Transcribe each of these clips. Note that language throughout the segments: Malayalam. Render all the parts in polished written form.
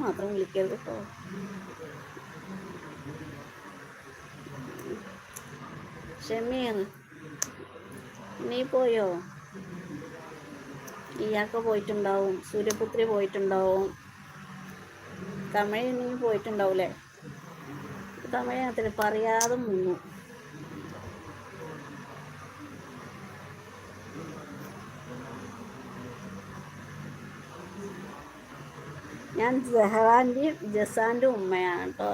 മാത്രം വിളിക്കരുത് കേട്ടോ. ഷമീർ, നീ പോയോ? ഇയാൾക്ക് പോയിട്ടുണ്ടാവും, സൂര്യപുത്രി പോയിട്ടുണ്ടാവും, തമിഴ് നീ പോയിട്ടുണ്ടാവൂലേ? തമിഴകത്തിൽ പറയാതെ മുങ്ങും. ഞാൻ സെഹ്റാൻ്റെയും ജസാൻ്റെ ഉമ്മയാണ് കേട്ടോ.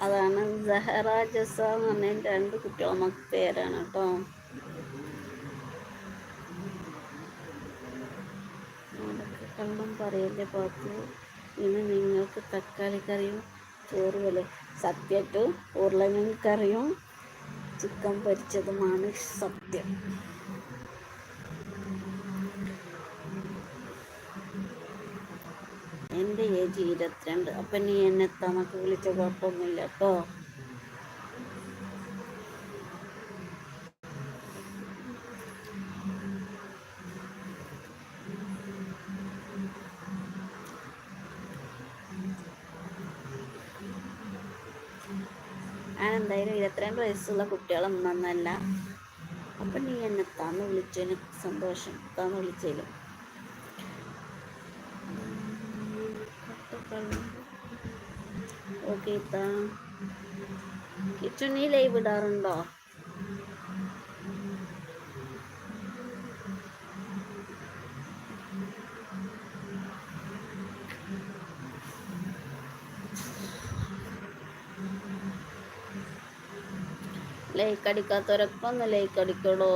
അതാണ് സെഹ്റ ജസ എന്ന് പറഞ്ഞ 2 കുട്ടികളെ പേരാണ് കേട്ടോ. കള്ളം പറയല്ലേ പാത്തു. ഇന്ന് നിങ്ങൾക്ക് തക്കാളി കറിയും ചോറുമല്ലേ? സത്യമായിട്ട് ഉരുളൻ കറിയും ചിക്കൻ പൊരിച്ചതുമാണ് സത്യം. എൻ്റെ ഏജ് 22. അപ്പം നീ എന്നെ തമക്ക് വിളിച്ച കുഴപ്പമൊന്നുമില്ല കേട്ടോ. എന്തായാലും 22 വയസ്സുള്ള കുട്ടികളൊന്നും നന്നല്ല. അപ്പം നീ എന്നെ താന്ന് വിളിച്ചതിന് സന്തോഷം. താന്ന് വിളിച്ചതിലും ഓക്കെ. കിച്ചു, നീ ലൈവ് ഇടാറുണ്ടോ? ലൈക്ക് അടിക്കാത്തവരൊക്കെ ഒന്ന് ലൈക്ക് അടിക്കടോ.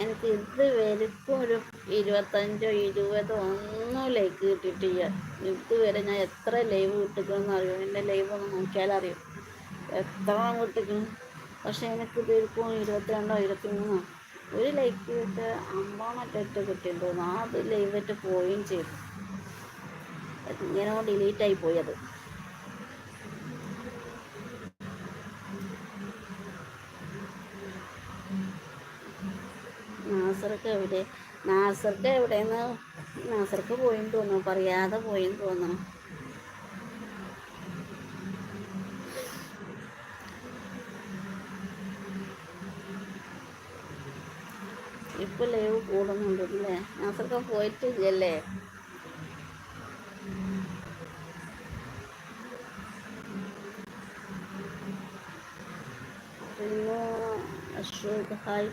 എനിക്ക് ഇതുവരെക്കും ഒരു 25 20 ഒന്നും ലൈക്ക് കിട്ടിയിട്ടില്ല. ഇതുവരെ ഞാൻ എത്ര ലൈവ് കിട്ടിക്കണമെന്ന് അറിയും. എൻ്റെ ലൈവ് ഒന്ന് നോക്കിയാൽ അറിയും എത്ര കിട്ടിക്കണം. പക്ഷെ എനിക്ക് ഇതുവരെക്കും 22 23 ഒരു ലൈക്ക് കിട്ടിയ 50 കിട്ടിയെന്ന് തോന്നുന്നു. അത് ലൈവായിട്ട് പോവുകയും ചെയ്തു. ഇങ്ങനെ ഡിലീറ്റായി പോയി. അത് നാസർക്ക് എവിടെയെന്ന് നാസർക്ക് പോയെന്ന് തോന്നുന്നു. പറയാതെ പോയെന്ന് തോന്നണം. ഇപ്പൊ ലൈവ് കൂടുന്നുണ്ടല്ലേ? നാസർക്ക് പോയിട്ടില്ലല്ലേ? പിന്നെ അശോക് ഹായ്.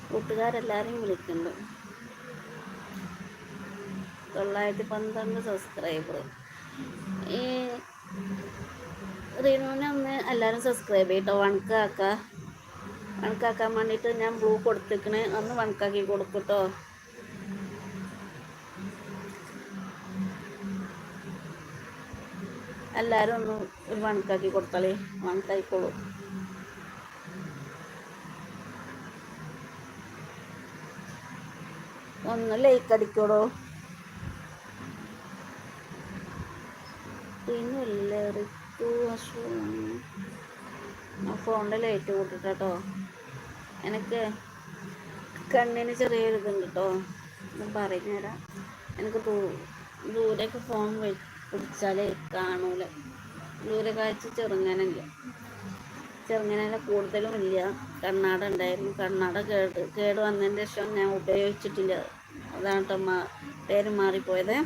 കൂട്ടുകാരെല്ലാവരെയും വിളിക്കുന്നുണ്ട്. 912 സബ്സ്ക്രൈബർ. ഈ റീനുവിനെ ഒന്ന് എല്ലാവരും സബ്സ്ക്രൈബ് ചെയ്യട്ടോ. വണക്കാക്കാൻ വേണ്ടിയിട്ട് ഞാൻ ബ്ലൂ കൊടുത്തിക്കണേ. ഒന്ന് വണക്കാക്കി കൊടുക്കട്ടോ. എല്ലാവരും ഒന്ന് ഒരു വണക്കാക്കി കൊടുത്താളേ. വണക്കായിക്കോളൂ. ഒന്ന് ലൈക്ക് അടിക്കോടോ. പിന്നല്ലേ റിത്തു ഫോണിൻ്റെ ലൈറ്റ് കൂട്ടിട്ടോ. എനിക്ക് കണ്ണിന് ചെറിയൊരു ഇതുണ്ട് കേട്ടോ. ഞാൻ പറഞ്ഞുതരാം. എനിക്ക് ദൂരേക്ക് ഫോൺ പിടിച്ചാലേ കാണൂല. ദൂരെ കാഴ്ച ചെറുങ്ങനല്ല കൂടുതലും ഇല്ല. കണ്ണാട ഉണ്ടായിരുന്നു. കണ്ണാട കേട് വന്നതിൻ്റെ ശേഷം ഞാൻ ഉപയോഗിച്ചിട്ടില്ല. അതാണ് കേട്ടോ പേര് മാറിപ്പോയത്.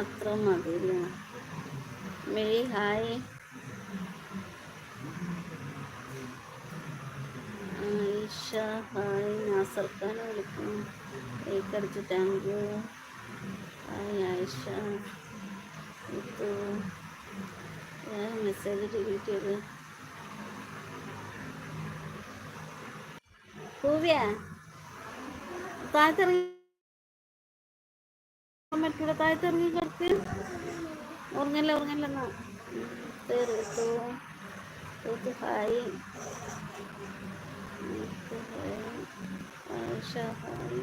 അത്ര മതിയില്ല. മെയ് ഹായ്. ആയിഷ ഹായ്. നാസർ ഖാൻ വിളിക്കുന്നു. ലൈക്ക് അടിച്ചു. Thank you. ഹായ് ആയിഷ. ഇത് മെസ്സേജ് ഡിലീറ്റ് ചെയ്ത്. പൂവ്യ താഴത്തിറങ്ങി പറ്റൂല. താഴത്തിറങ്ങി കിടക്ക്. ഉറങ്ങല്ലെന്നാ. ഹായ്. ഷഹാനി